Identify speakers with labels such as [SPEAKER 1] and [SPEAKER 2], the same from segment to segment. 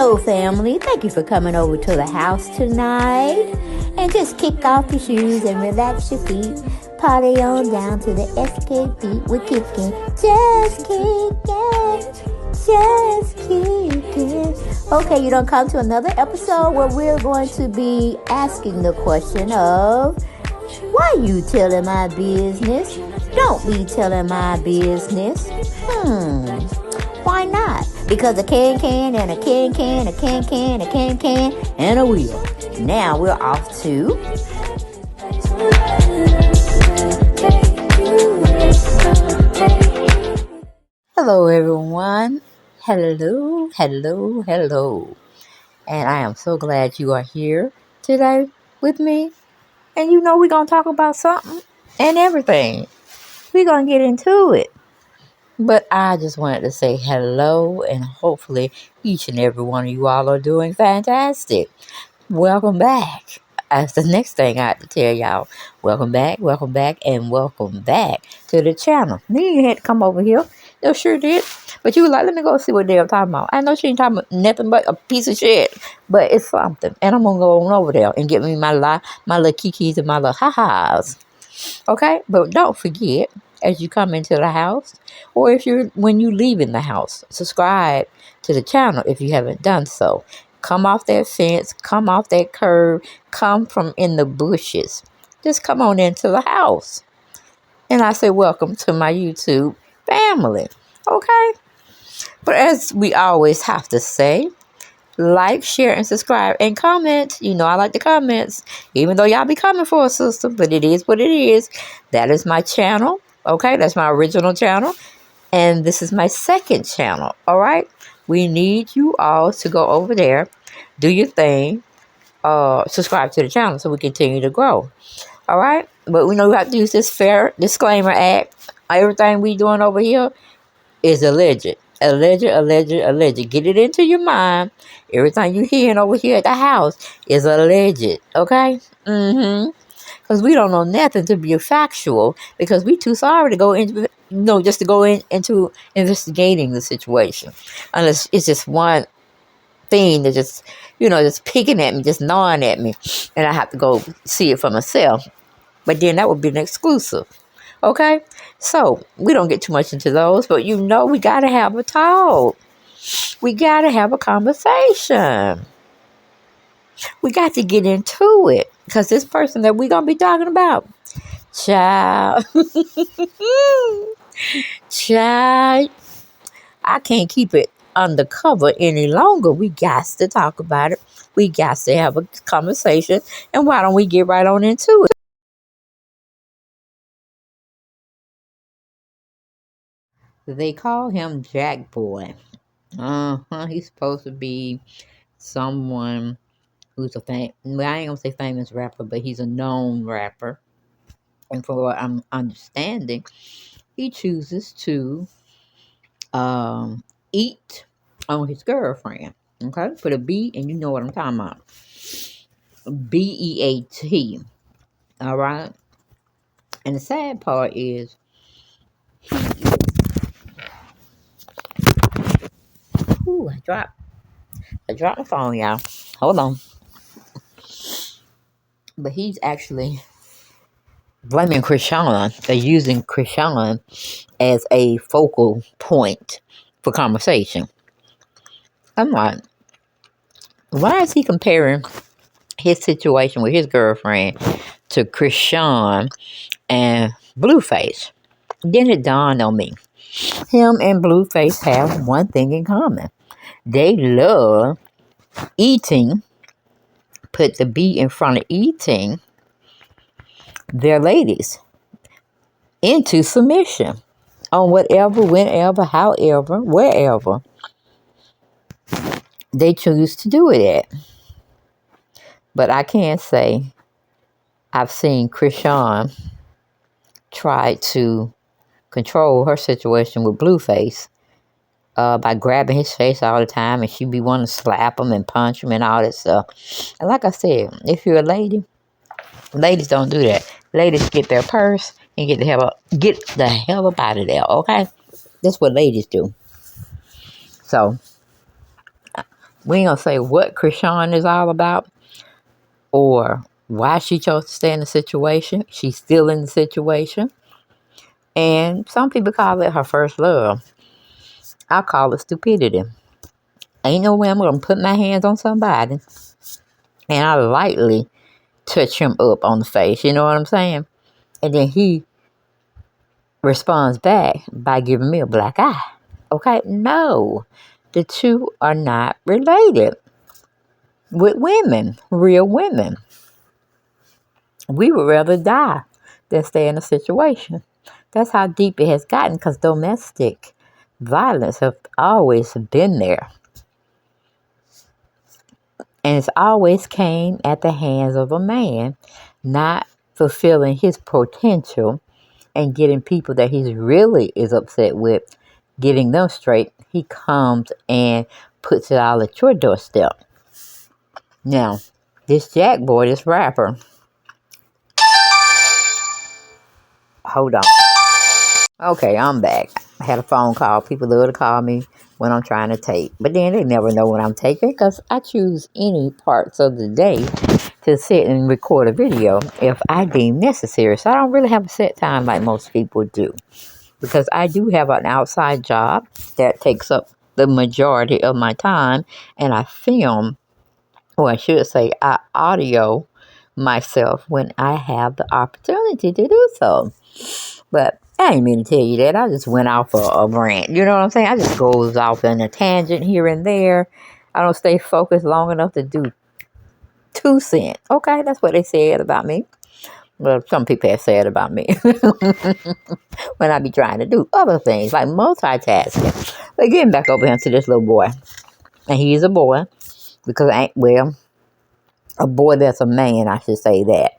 [SPEAKER 1] Hello, family. Thank you for coming over to the house tonight. And just kick off your shoes and relax your feet. Party on down to the SK beat. We're kicking, just kicking, just kicking. Okay, you don't come to another episode where we're going to be asking the question of, why you telling my business? Don't be telling my business. Why not? Because a can and a can, a can, and a wheel. Now we're off to... Hello, everyone. Hello. And I am so glad you are here today with me. And you know we're going to talk about something and everything. We're going to get into it. But I just wanted to say hello, and hopefully each and every one of you all are doing fantastic. Welcome back. That's the next thing I have to tell y'all. Welcome back, and welcome back to the channel. Then you had to come over here. No, sure did. But you were like, let me go see what they're talking about. I know she ain't talking about nothing but a piece of shit. But it's something. And I'm going to go on over there and get me my little kikis and my little ha-has. Okay? But don't forget, as you come into the house, or when you leave in the house, subscribe to the channel if you haven't done so. Come off that fence, come off that curb, come from in the bushes. Just come on into the house. And I say welcome to my YouTube family. Okay? But as we always have to say, like, share, and subscribe, and comment. You know I like the comments, even though y'all be coming for a sister, but it is what it is. That is my channel, okay? That's my original channel, and this is my second channel, all right? We need you all to go over there, do your thing, subscribe to the channel so we continue to grow, all right? But we know we have to use this fair disclaimer act. Everything we doing over here is alleged. Alleged. Get it into your mind. Everything you hearing over here at the house is alleged. Okay? Because we don't know nothing to be factual. Because we too sorry to go into, just to go into investigating the situation. Unless it's just one thing that just picking at me, just gnawing at me. And I have to go see it for myself. But then that would be an exclusive. Okay? So, we don't get too much into those, but we got to have a talk. We got to have a conversation. We got to get into it. Because this person that we're going to be talking about, child, I can't keep it undercover any longer. We got to talk about it. We got to have a conversation. And why don't we get right on into it? They call him JACKBOY. He's supposed to be someone who's I ain't gonna say famous rapper, but he's a known rapper. And from what I'm understanding, he chooses to eat on his girlfriend. Okay? Put a B, and you know what I'm talking about. BEAT. All right? And the sad part is, I dropped my phone, y'all. Hold on. But he's actually blaming Chrisean. They're using Chrisean as a focal point for conversation. I'm like, why is he comparing his situation with his girlfriend to Chrisean and Blueface? Then it dawned on me. Him and Blueface have one thing in common. They love eating, put the B in front of eating, their ladies into submission on whatever, whenever, however, wherever they choose to do it at. But I can't say I've seen Chrisean try to control her situation with Blueface by grabbing his face all the time, and she be wanting to slap him and punch him and all that stuff. And like I said, if you're a lady, ladies don't do that. Ladies get their purse and get the hell up out of there, okay? That's what ladies do. So, We ain't gonna say what Chrisean is all about or why she chose to stay in the situation. She's still in the situation. And some people call it her first love. I call it stupidity. Ain't no way I'm gonna put my hands on somebody and I lightly touch him up on the face. You know what I'm saying? And then he responds back by giving me a black eye. Okay? No. The two are not related. With women, real women, we would rather die than stay in a situation. That's how deep it has gotten because domestic violence have always been there. And it's always came at the hands of a man not fulfilling his potential and getting people that he really is upset with, getting them straight. He comes and puts it all at your doorstep. Now, this JACKBOY, this rapper, hold on. Okay, I'm back. I had a phone call. People love to call me when I'm trying to tape. But then they never know when I'm taping because I choose any parts of the day to sit and record a video if I deem necessary. So I don't really have a set time like most people do. Because I do have an outside job that takes up the majority of my time. And I film, or I should say I audio myself when I have the opportunity to do so. But I ain't mean to tell you that. I just went off a rant. You know what I'm saying? I just goes off in a tangent here and there. I don't stay focused long enough to do 2 cents. Okay, that's what they said about me. Well, some people have said about me when I be trying to do other things like multitasking. But getting back over here to this little boy. And he's a boy because a boy that's a man, I should say that.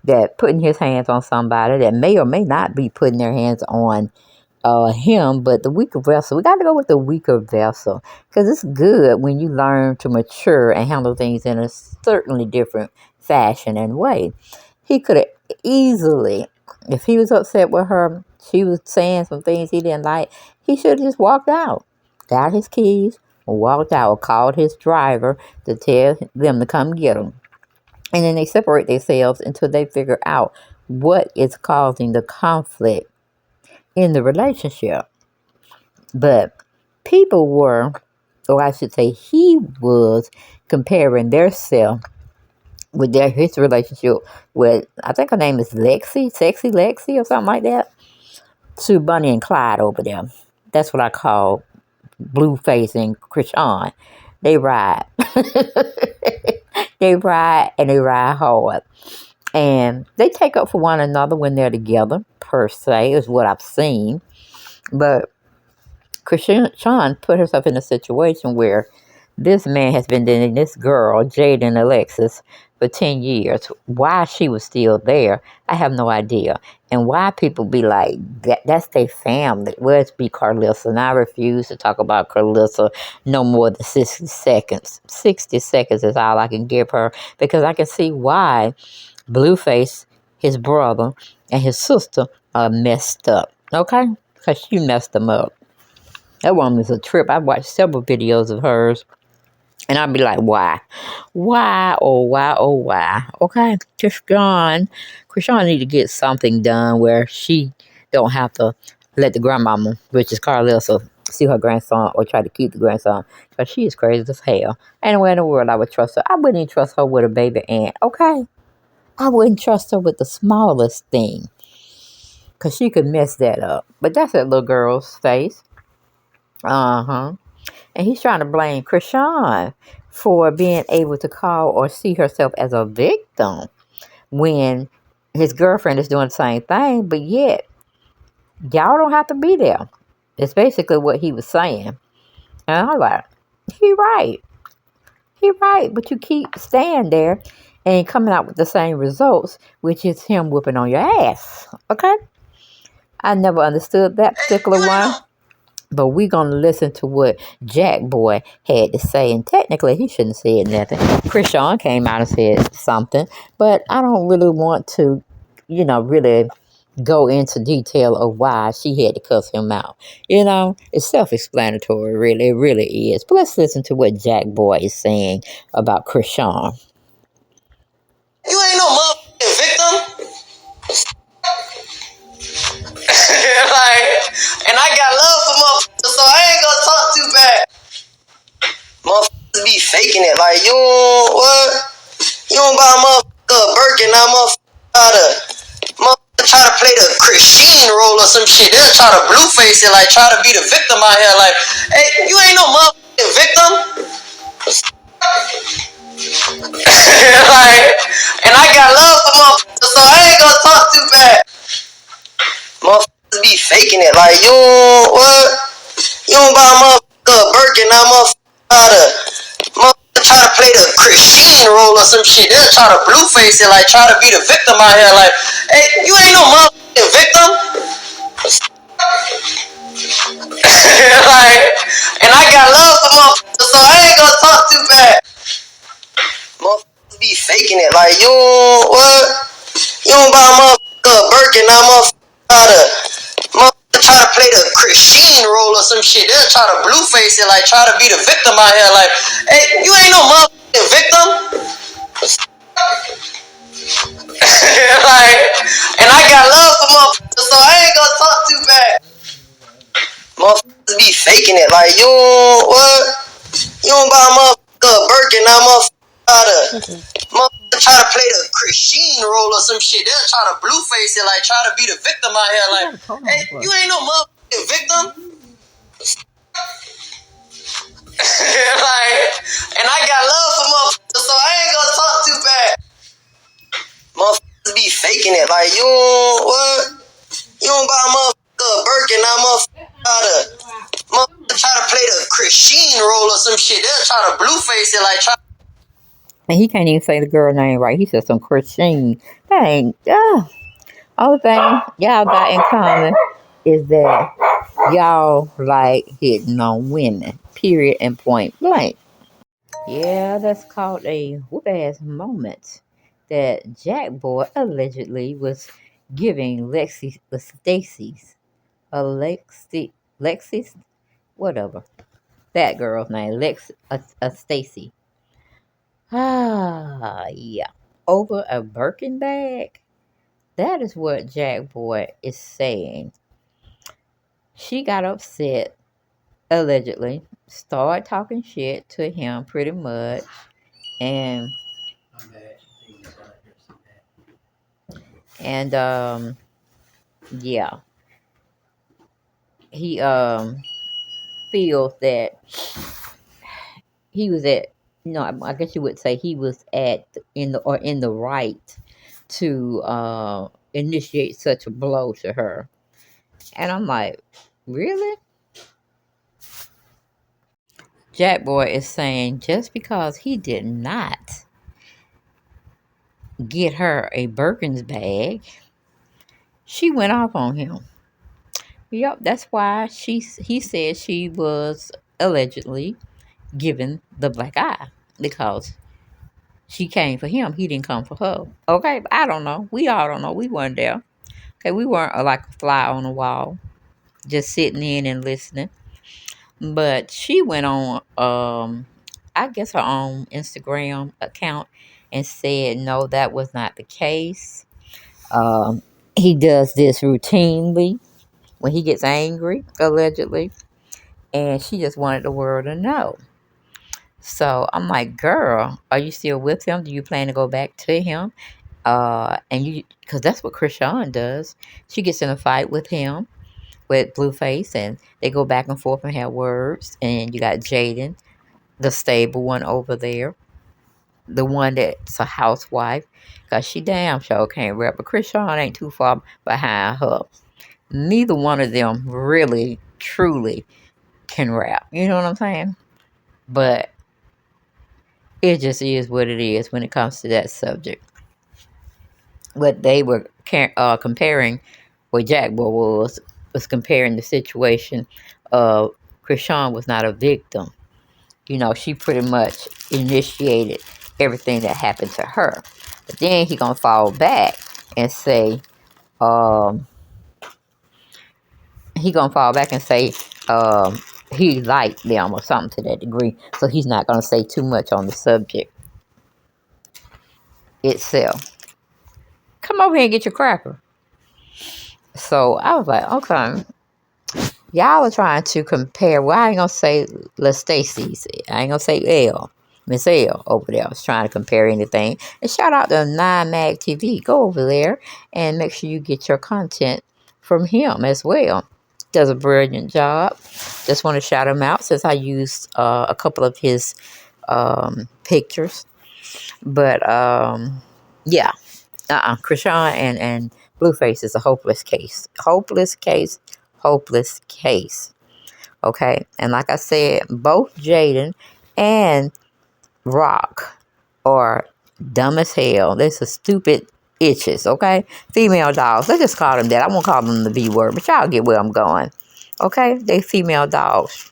[SPEAKER 1] That putting his hands on somebody that may or may not be putting their hands on him, but the weaker vessel. We got to go with the weaker vessel because it's good when you learn to mature and handle things in a certainly different fashion and way. He could have easily, if he was upset with her, she was saying some things he didn't like, he should have just walked out, got his keys, walked out, or called his driver to tell them to come get him. And then they separate themselves until they figure out what is causing the conflict in the relationship. But people were, or I should say he was, comparing their self with his relationship with, I think her name is Lexi, Sexy Lexi or something like that, to Bunny and Clyde over there. That's what I call Blueface and Chrisean. They ride. They ride and they ride hard. And they take up for one another when they're together, per se, is what I've seen. But Chrisean put herself in a situation where this man has been dating this girl, Jaden Alexis, for 10 years. Why she was still there, I have no idea. And why people be like, that's their family. Well, it's be Carlissa. And I refuse to talk about Carlissa no more than 60 seconds. 60 seconds is all I can give her. Because I can see why Blueface, his brother, and his sister are messed up. Okay? Because she messed them up. That woman is a trip. I've watched several videos of hers. And I'd be like, why? Why, oh, why, oh, why? Okay, Chrisean need to get something done where she don't have to let the grandmama, which is Carlissa, see her grandson or try to keep the grandson. Because she is crazy as hell. Ain't no way in the world I would trust her. I wouldn't even trust her with a baby ant, okay? I wouldn't trust her with the smallest thing. Because she could mess that up. But that's that little girl's face. Uh-huh. And he's trying to blame Chrisean for being able to call or see herself as a victim when his girlfriend is doing the same thing, but yet y'all don't have to be there. It's basically what he was saying. And I'm like, he right. He right, but you keep staying there and coming out with the same results, which is him whooping on your ass. Okay? I never understood that particular one. But we're going to listen to what JACKBOY had to say. And technically, he shouldn't have said nothing. Chrisean came out and said something. But I don't really want to, really go into detail of why she had to cuss him out. You know, it's self-explanatory, really. It really is. But let's listen to what JACKBOY is saying about Chrisean.
[SPEAKER 2] You ain't no motherfucking victim. Like, and I got love for motherfuckers, so I ain't gonna talk too bad. Motherfuckers be faking it. Like, you don't, what? You don't buy a motherfucker a Birkin, now motherfucker try to play the Christian role or some shit. They'll try to blue face it, like, try to be the victim out here. Like, hey, you ain't no motherfucking victim. Like, and I got love for motherfuckers, so I ain't gonna talk too bad. Motherfuckers be faking it. Like, you don't, what? You don't buy a motherfucker a Birkin, now motherfucker try to play the Christian role or some shit. They'll try to blue face it, like, try to be the victim out here. Like, hey, you ain't no motherfucking victim. Like, and I got love for motherfuckers, so I ain't gonna talk too bad. Motherfuckers be faking it. Like, you don't, what? You don't buy a motherfucker a Birkin, now motherfucker try to play the Christian role or some shit. They'll try to blue face it, like, try to be the victim out here. Like, hey, you ain't no motherfucking victim. Like, and I got love for motherfuckers, so I ain't gonna talk too bad. Motherfuckers be faking it. Like, you don't, what? You don't buy a motherfucker a Birkin, now motherfucker try to play the Christian role or some shit. They'll try to blue face it, like, try to be the victim out here. Like, hey, you ain't no motherfucking victim. Like, and I got love for motherfuckers, so I ain't gonna talk too bad. Motherfuckers be faking it. Like, you don't, what? You don't buy a motherfucker a Birkin, now motherfucker try to play the Christian role or some shit. They'll try to blue face it, like, try.
[SPEAKER 1] And he can't even say the girl name right. He said some Christine. Dang. Only thing y'all got in common is that y'all like hitting on women. Period and point blank. Yeah, that's called a whoop-ass moment that JACKBOY allegedly was giving Lexi, whatever. That girl's name, Stacy. Yeah. Over a Birkin bag? That is what JACKBOY is saying. She got upset, allegedly, started talking shit to him pretty much, and yeah, he feels that he was at, I guess you would say he was in the right to initiate such a blow to her. And I'm like, really? JACKBOY is saying just because he did not get her a Birkins bag, she went off on him. Yep, that's why he said she was allegedly given the black eye, because she came for him, he didn't come for her. Okay, I don't know. We all don't know. We weren't there. Okay, we weren't like a fly on the wall, just sitting in and listening. But she went on, I guess her own Instagram account and said, no, that was not the case. He does this routinely when he gets angry, allegedly. And she just wanted the world to know. So I'm like, girl, are you still with him? Do you plan to go back to him? Because that's what Chrisean does. She gets in a fight with him, with Blueface, and they go back and forth and have words. And you got Jaden, the stable one over there, the one that's a housewife, because she damn sure can't rap, but Chrisean ain't too far behind her. Neither one of them really, truly can rap. You know what I'm saying? But it just is what it is when it comes to that subject. What they were comparing, what JACKBOY was comparing the situation of Chrisean was not a victim. She pretty much initiated everything that happened to her. But then he gonna fall back and say um, he gonna fall back and say he liked them or something to that degree. So he's not gonna say too much on the subject itself. Come over here and get your cracker. So I was like, okay, y'all are trying to compare. Well, I ain't gonna say LaStacy. I ain't gonna say Miss L over there. I was trying to compare anything. And shout out to 9 Mag TV. Go over there and make sure you get your content from him as well. Does a brilliant job. Just want to shout him out since I used a couple of his pictures. But yeah, Chrisean and Blueface is a hopeless case. Hopeless case. Hopeless case. Okay, and like I said, both Jaden and Rock are dumb as hell. They're some stupid itches, okay? Female dogs. Let's just call them that. I won't call them the B word, but y'all get where I'm going. Okay? They female dogs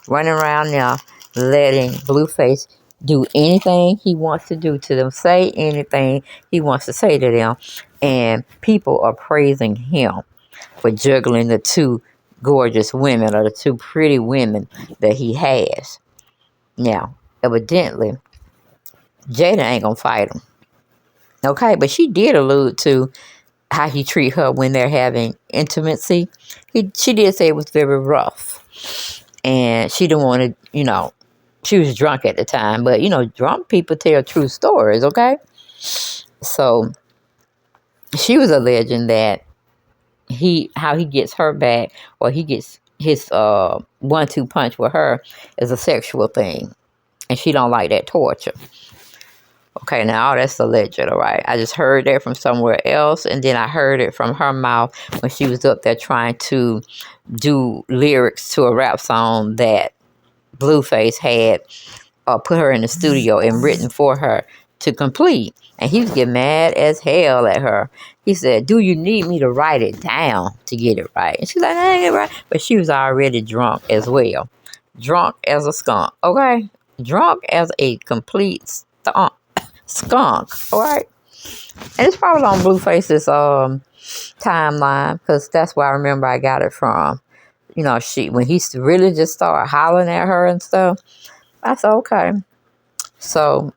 [SPEAKER 1] running around now letting Blueface do anything he wants to do to them, say anything he wants to say to them, and people are praising him for juggling the two gorgeous women or the two pretty women that he has. Now, evidently, Jada ain't gonna fight him. Okay, but she did allude to how he treat her when they're having intimacy. She did say it was very rough. And she didn't want to, she was drunk at the time. But, drunk people tell true stories, okay? So, she was alleging that how he gets her back, or he gets his 1-2 punch with her, is a sexual thing. And she don't like that torture. Okay, now all that's alleged, all right? I just heard that from somewhere else, and then I heard it from her mouth when she was up there trying to do lyrics to a rap song that Blueface had put her in the studio and written for her to complete. And he was getting mad as hell at her. He said, "Do you need me to write it down to get it right?" And she's like, "I ain't get it right." But she was already drunk as well. Drunk as a skunk, okay? Drunk as a complete skunk, all right? And it's probably on Blueface's timeline, because that's where I remember I got it from. When he really just started hollering at her and stuff, I said, okay. So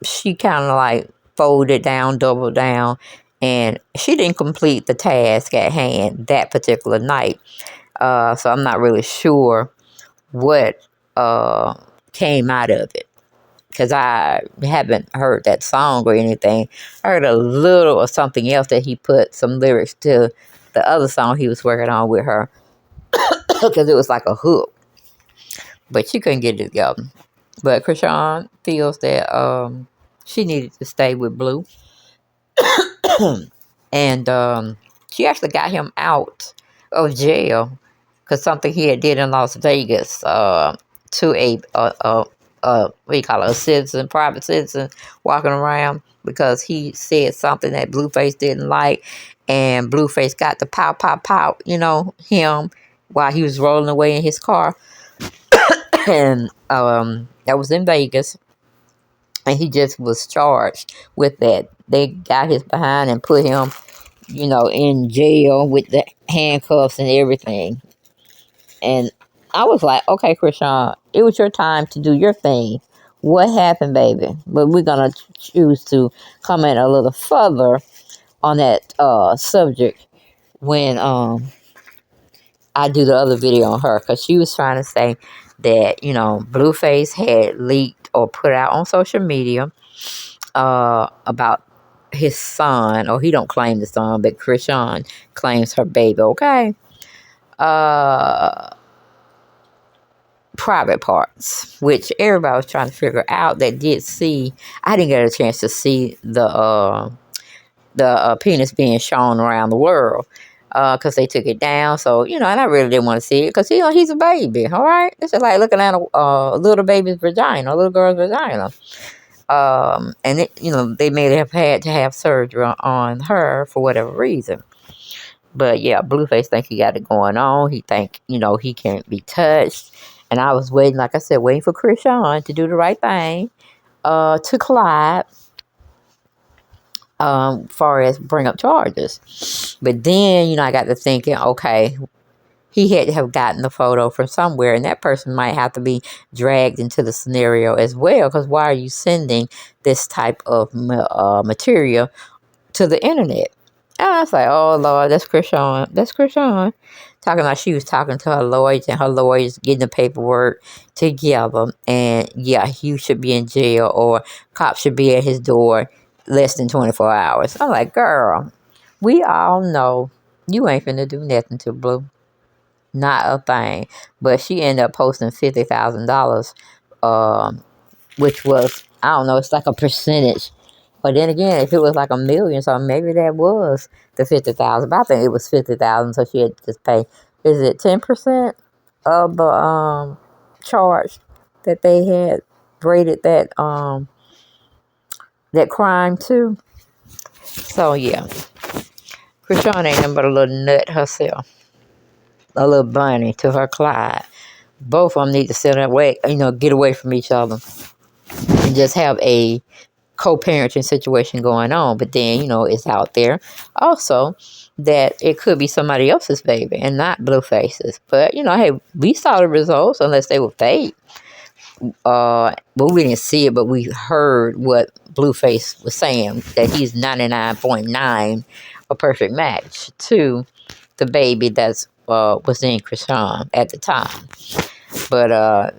[SPEAKER 1] she kind of like folded down, doubled down, and she didn't complete the task at hand that particular night. So I'm not really sure what came out of it, because I haven't heard that song or anything. I heard a little or something else that he put some lyrics to the other song he was working on with her, because it was like a hook. But she couldn't get it together. But Chrisean feels that she needed to stay with Blue. And she actually got him out of jail because something he had did in Las Vegas to what do you call it, a citizen, private citizen walking around, because he said something that Blueface didn't like, and Blueface got to pow, him while he was rolling away in his car. And that was in Vegas, and he just was charged with that. They got his behind and put him, in jail with the handcuffs and everything. And I was like, okay, Chrisean, it was your time to do your thing. What happened, baby? But we're going to choose to comment a little further on that subject when I do the other video on her, because she was trying to say that, Blueface had leaked or put out on social media about his son, or he don't claim the son, but Chrisean claims her baby, okay? Private parts, which everybody was trying to figure out that did see. I didn't get a chance to see the penis being shown around the world, because they took it down. So, and I really didn't want to see it, because, he's a baby, all right? It's just like looking at a little baby's vagina, a little girl's vagina. And they may have had to have surgery on her for whatever reason. But yeah, Blueface think he got it going on. He think, he can't be touched. And I was waiting, like I said, waiting for Chrisean to do the right thing, to Clout. far as bring up charges. But then, I got to thinking, okay, he had to have gotten the photo from somewhere, and that person might have to be dragged into the scenario as well, because why are you sending this type of material to the internet? And I was like, oh, Lord, that's Chrisean. That's Chrisean. Talking like she was talking to her lawyers, and her lawyers getting the paperwork together. And, yeah, you should be in jail, or cops should be at his door less than 24 hours. I'm like, girl, we all know you ain't finna do nothing to Blue. Not a thing. But she ended up posting $50,000, which was, I don't know, it's like a percentage. But then again, if it was like a million, so maybe that was the 50,000. But I think it was 50,000, so she had to just pay. Is it 10% of the charge that they had braided that crime to? So yeah, Chrisean ain't nothing but a little nut herself, a little bunny to her Clyde. Both of them need to sit away, get away from each other and just have a co-parenting situation going on. But then, it's out there also that it could be somebody else's baby and not Blueface's. But, hey, we saw the results unless they were fake. But we didn't see it, but we heard what Blueface was saying, that he's 99.9 a perfect match to the baby that's was in Chrisean at the time. But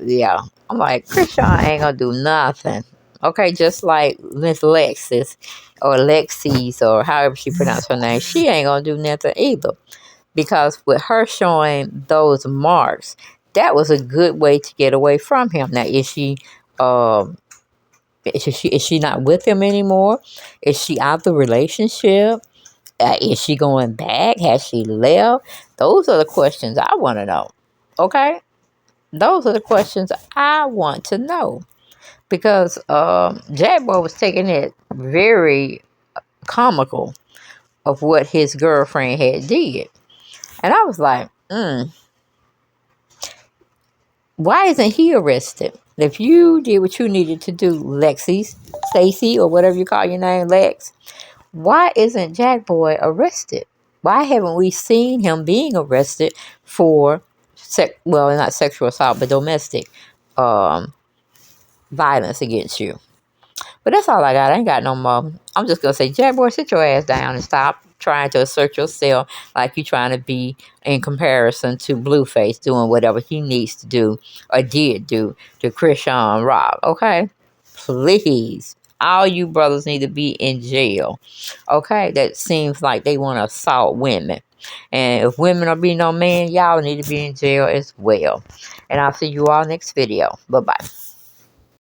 [SPEAKER 1] yeah, I'm like, Chrisean ain't gonna do nothing. Okay, just like Miss Lexis or Lexis or however she pronounced her name, she ain't gonna do nothing either. Because with her showing those marks, that was a good way to get away from him. Now, is she not with him anymore? Is she out the relationship? Is she going back? Has she left? Those are the questions I want to know. Okay? Those are the questions I want to know. Because JACKBOY was taking it very comical of what his girlfriend had did. And I was like, why isn't he arrested? If you did what you needed to do, Lexi, Stacy, or whatever you call your name, Lex, why isn't JACKBOY arrested? Why haven't we seen him being arrested for, not sexual assault, but domestic violence against you? But that's all I got. I ain't got no more. I'm just going to say, JACKBOY, sit your ass down and stop trying to assert yourself like you trying to be in comparison to Blueface doing whatever he needs to do or did do to ChriseanROCK. Okay? Please. All you brothers need to be in jail. Okay? That seems like they want to assault women. And if women are being no man, y'all need to be in jail as well. And I'll see you all next video. Bye-bye.